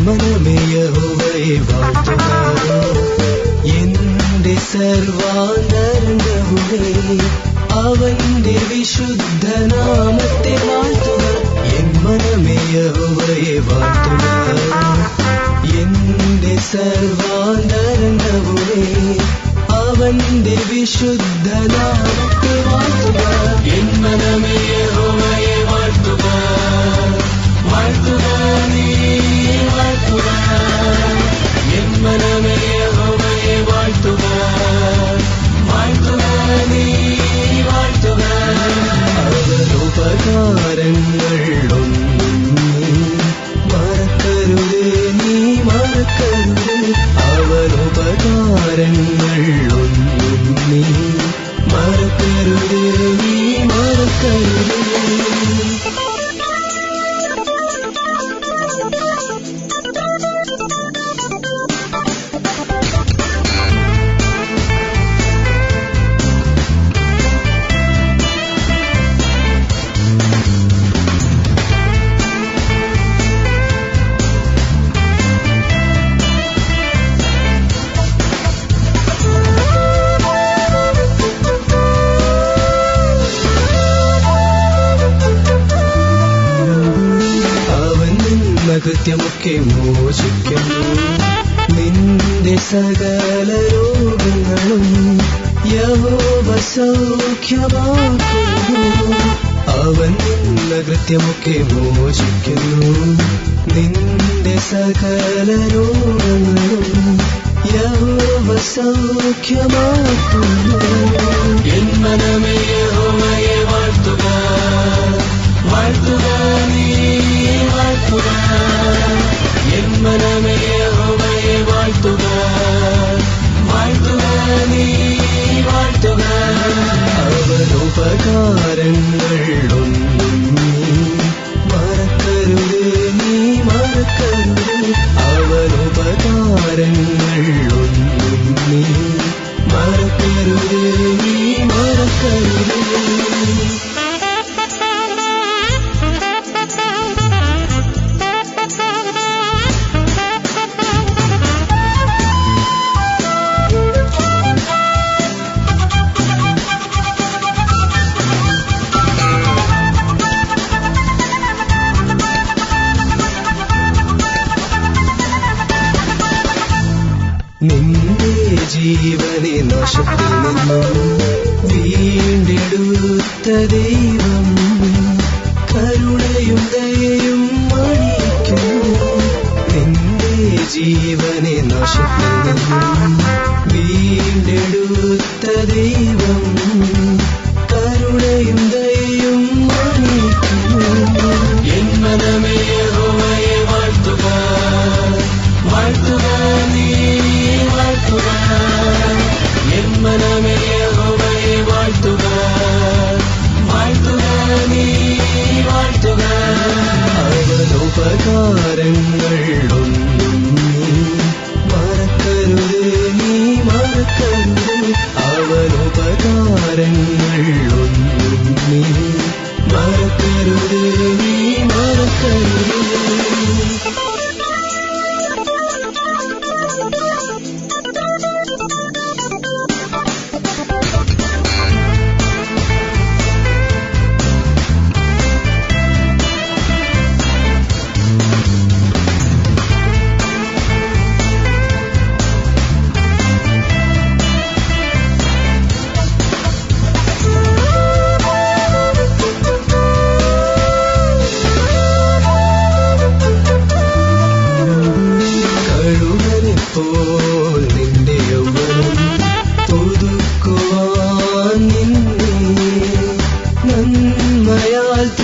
മനമേ യഹോവയെ വാഴ്ത്തുക, എന്റെ സർവാന്തരംഗവുമേ അവന്റെ വിശുദ്ധ നാമത്തെ വാഴ്ത്തുക. എൻ മനമേ യഹോവയെ വാഴ്ത്തുക, എന്റെ സർവാന്തരംഗവുമേ അവന്റെ വിശുദ്ധ നാമത്തെ വാഴ്ത്തുക. എൻ മനമേ യഹോവയെ വാഴ്ത്തുക, വാഴ്ത്തുക നീ വാഴ്ത്തുക. എൻ മനമേ യഹോവയെ വാഴ്ത്തുക, വാഴ്ത്തുക നീ വാഴ്ത്തുക. അവനുപകാരങ്ങളൊന്നും നീ മറക്കരുത്, നീ മറക്കരുത്. അവനുപകാരങ്ങളൊന്നും നീ മറക്കരുത്, നീ മറക്കരുത്. കൃത്യമൊക്കെ മോചിക്കുന്നു, നിന്റെ സകല രോഗങ്ങളും യഹോവ സൗഖ്യമാക്കുന്നു. അവൻ നിന്ന കൃത്യമൊക്കെ മോചിക്കുന്നു, നിന്റെ സകല രോഗങ്ങളും യഹോവ സൗഖ്യമാക്കുന്നു. എൻ മനമേ യഹോവയെ വാഴ്ത്തുക, വാഴ്ത്തുക നീ വാഴ്ത്തുക. എൻ മനമേ യഹോവയെ വാഴ്ത്തുക, വാഴ്ത്തുക നീ വാഴ്ത്തുക. അവനുപകാരങ്ങളൊന്നും നീ മറക്കരുത്, നീ മറക്കരുത്. അവനുപകാരങ്ങളൊന്നും നീ മറക്കരുത്, നീ മറക്കരുത്. നിന്റെ ജീവനെ നാശത്തിൽ നിന്നും വീണ്ടെടുത്ത ദൈവം കരുണയും ദയയും അണിയിക്കുന്നു. നിന്റെ ജീവനെ നാശത്തിൽ നിന്നും വീണ്ടെടുത്ത ദൈവം കരുണയും ദയയും അണിയിക്കുന്നു. എൻ മനമേ യഹോവയെ വാഴ്ത്തുക, വാഴ്ത്തുക നീ വാഴ്ത്തുക. എൻ മനമേ യഹോവയെ വാഴ്ത്തുക, വാഴ്ത്തുക നീ വാഴ്ത്തുക. അവനുപകാരങ്ങളൊന്നും നീ മറക്കരുത്, നീ മറക്കരുത്. അവനുപകാരങ്ങളൊന്നും നീ മറക്കരുത്, നീ മറക്കരുത്.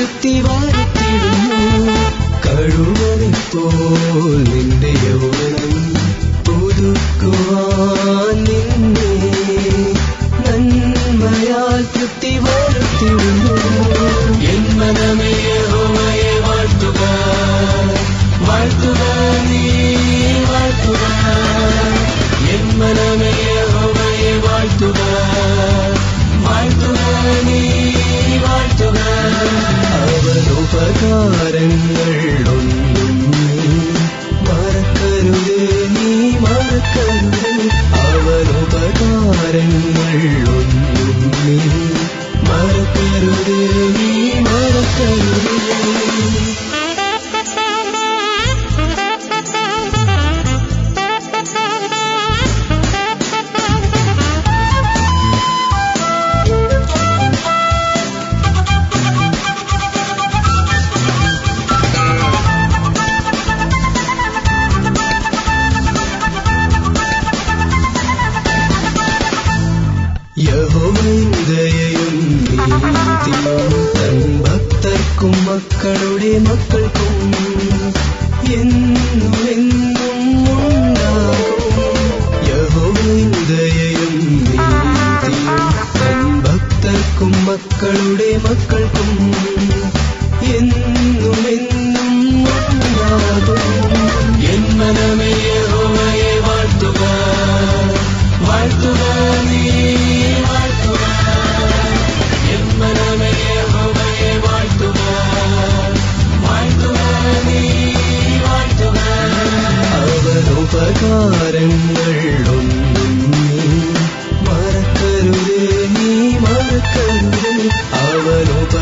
കുത്തി വാഴ്ത്തിടുന്നു. കഴുകനെപ്പോൽ നിന്റെ യൗവനം പുതുക്കുവാൻ നിന്നെ നന്മയാൽ കുത്തി വാഴ്ത്തിടുന്നു. എൻ മനമേ യഹോവയെ വാഴ്ത്തുക, വാഴ്ത്തുക നീ വാഴ്ത്തുക. എൻ മനമേ യഹോവയെ വാഴ്ത്തുക, വാഴ്ത്തുക നീ വാഴ്ത്തുക. അവനുപകാരങ്ങൾ ഒന്നും നീ മറക്കരുത്, നീ മറക്കരുത്. അവനുപകാരങ്ങൾ ഒന്നും നീ മറക്കരുത്, നീ മറക്കരുത്. യഹോവയുടെ ദയയും നീതിയും തൻ ഭക്തർക്കും മക്കളുടെ മക്കൾക്കും എന്നും എന്നും ഉണ്ടാകും. യഹോവയുടെ ദയയും നീതിയും തൻ ഭക്തർക്കും മക്കളുടെ മക്കൾക്കും എന്നും എന്നും ഉണ്ടാകും. എൻ മനമേ യഹോവയെ വാഴ്ത്തുക, വാഴ്ത്തുക നീ വാഴ്ത്തുക. എൻ മനമേ യഹോവയെ വാഴ്ത്തുക, വാഴ്ത്തുക നീ വാഴ്ത്തുക. അവനുപകാരങ്ങൾ ഒന്നും നീ മറക്കരുത്, നീ മറക്കരുത്. അവനുപകാരങ്ങൾ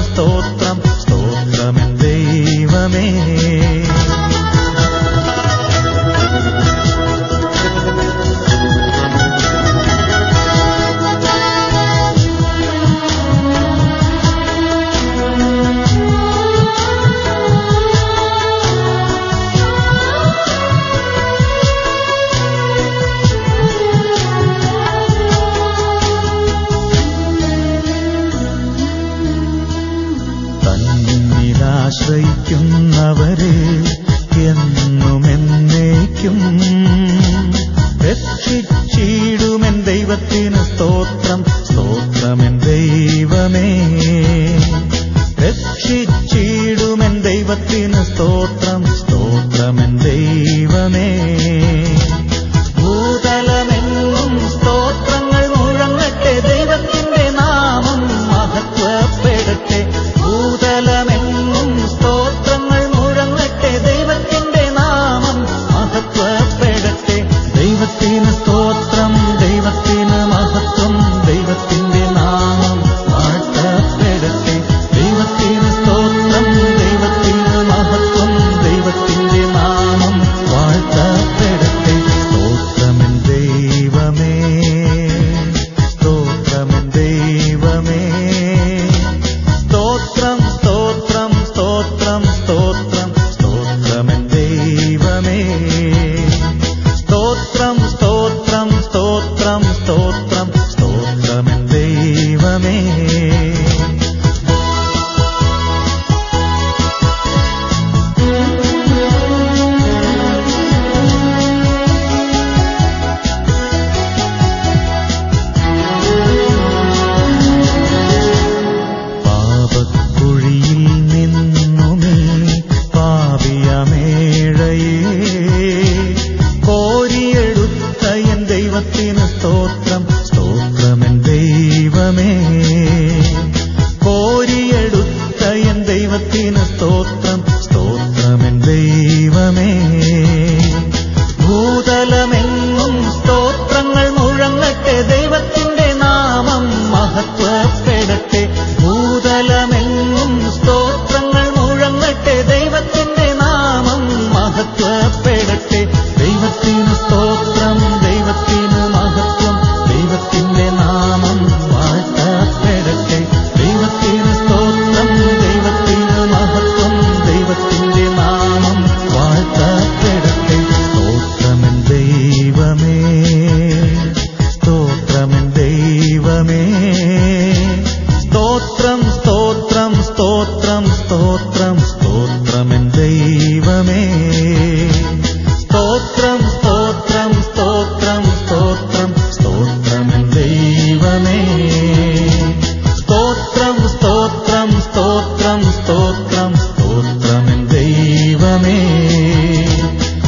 സ്തോത്രം സ്തോത്രമെൻ ദൈവമേ. ആശ്രയിക്കുന്നവരെ എന്നുമെന്നേക്കും രക്ഷിച്ചിടുമെൻ ദൈവത്തിന് സ്തോത്രം സ്തോത്രമെൻ ദൈവമേ. രക്ഷിച്ചിടുമെൻ ദൈവത്തിന് സ്തോത്രം സ്തോത്രമെൻ ദൈവമേ. ഭൂതലമെങ്ങും സ്തോത്രങ്ങൾ മുഴങ്ങട്ടെ, ദൈവത്തിന്റെ നാമം മഹത്വപ്പെടട്ടെ. ഭൂതലമെങ്ങും സ്തോത്രങ്ങൾ മുഴങ്ങട്ടെ, ദൈവത്തിന്റെ നാമം മഹത്വപ്പെടട്ടെ. ദൈവത്തിന് സ്തോത്രം, ദൈവത്തിന് മഹത്വം, ദൈവത്തിന്റെ നാമം വാഴ്ത്തപ്പെടട്ടെ. ദൈവത്തിന് സ്തോത്രം, ദൈവത്തിന് മഹത്വം, ദൈവത്തിന്റെ നാമം വാഴ്ത്തപ്പെടട്ടെ. സ്തോത്രമെൻ ദൈവമേ, സ്തോത്രമെൻ ദൈവമേ. സ്തോത്രം സ്തോത്രം സ്തോത്രം സ്തോത്രം സ്തോത്രമെൻ ദൈവമേ. സ്തോത്രം സ്തോത്രം സ്തോത്രം സ്തോത്രം സ്തോത്രമെൻ ദൈവമേ. പാപക്കുഴിയിൽ നിന്നുമേ പാപിയമേഴയേ കോരിയെടുത്ത എൻ ദൈവത്തിന് സ്തോത്രം സ്തോത്രമെൻ ദൈവമേ. കോരിയെടുത്ത എൻ ദൈവത്തിന് സ്തോത്രം സ്തോത്രമെൻ ദൈവമേ. ഭൂതലമെങ്ങും സ്തോത്രങ്ങൾ മുഴങ്ങട്ടെ, ദൈവത്തിന്റെ നാമം മഹത്വപ്പെടട്ടെ. ഭൂതലമെങ്ങും സ്തോത്രങ്ങൾ മുഴങ്ങട്ടെ, ദൈവത്തിന്റെ നാമം മഹത്വപ്പെടട്ടെ. ദൈവത്തിന് സ്തോത്രം, ദൈവത്തിന് മഹത്വം, ദൈവത്തിന്റെ നാമം വാഴ്ത്തപ്പെടട്ടെ. ദൈവത്തിന് സ്തോത്രം, ദൈവത്തിന് മഹത്വം, ദൈവത്തിന്റെ നാമം വാഴ്ത്തപ്പെടട്ടെ. സ്തോത്രമെൻ ദൈവമേ, സ്തോത്രമെൻ ദൈവമേ. സ്തോത്രം സ്തോത്രം സ്തോത്രം സ്തോത്രം സ്തോത്രമെൻ ദൈവമേ. സ്തോത്രം സ്തോത്രം സ്തോത്രം സ്തോത്രം സ്തോത്രമെൻ ദൈവമേ. സ്തോത്രം സ്തോത്രം സ്തോത്രം സ്തോത്രം സ്തോത്രമെൻ ദൈവമേ.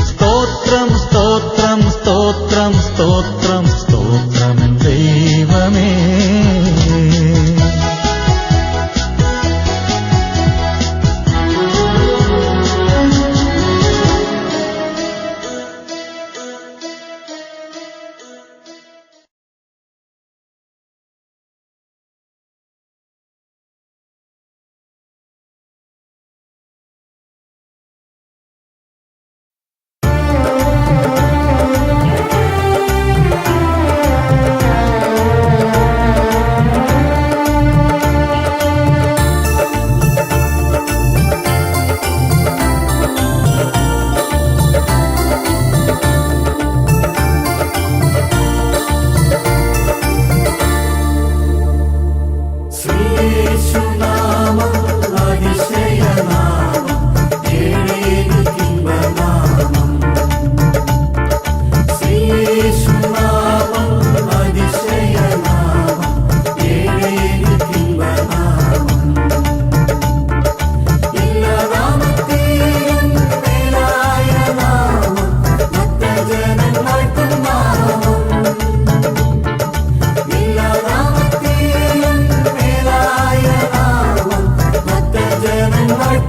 സ്തോത്രം സ്തോത്രം സ്തോത്രം സ്തോത്രം സ്തോത്രമെൻ ദൈവമേ.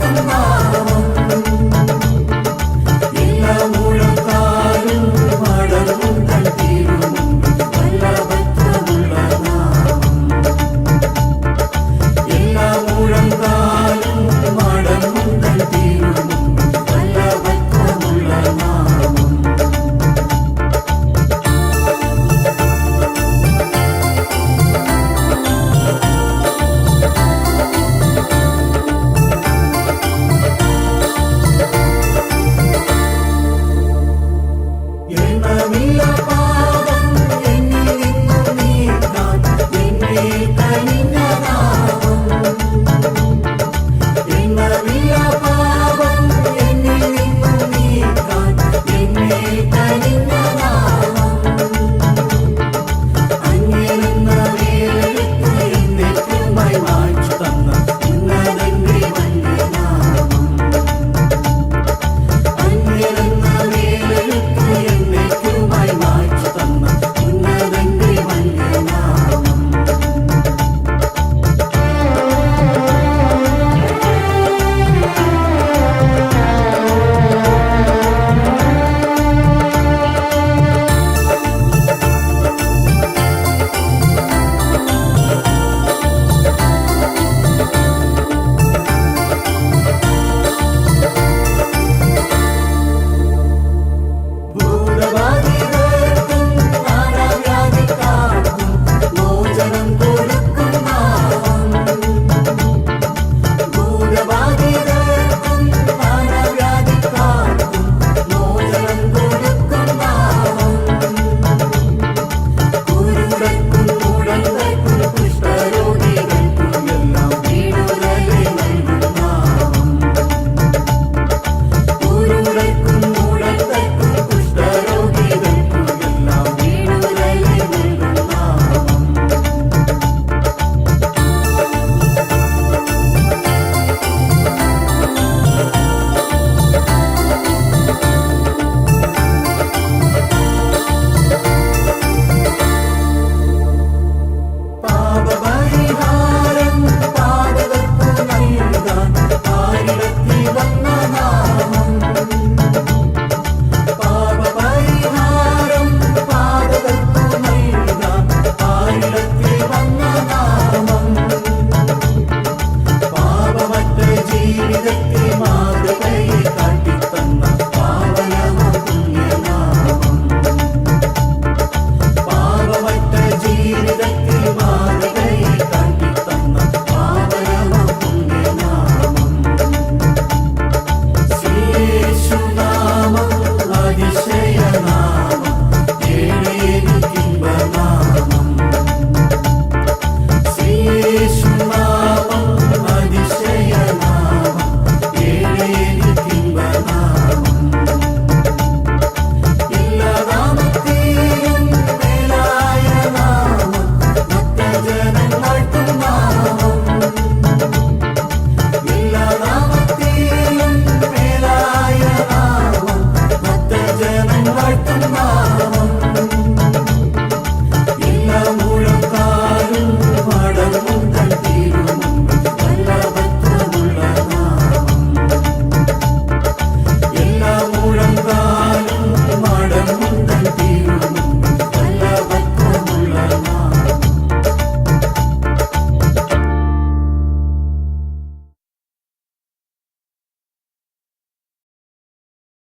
Come on.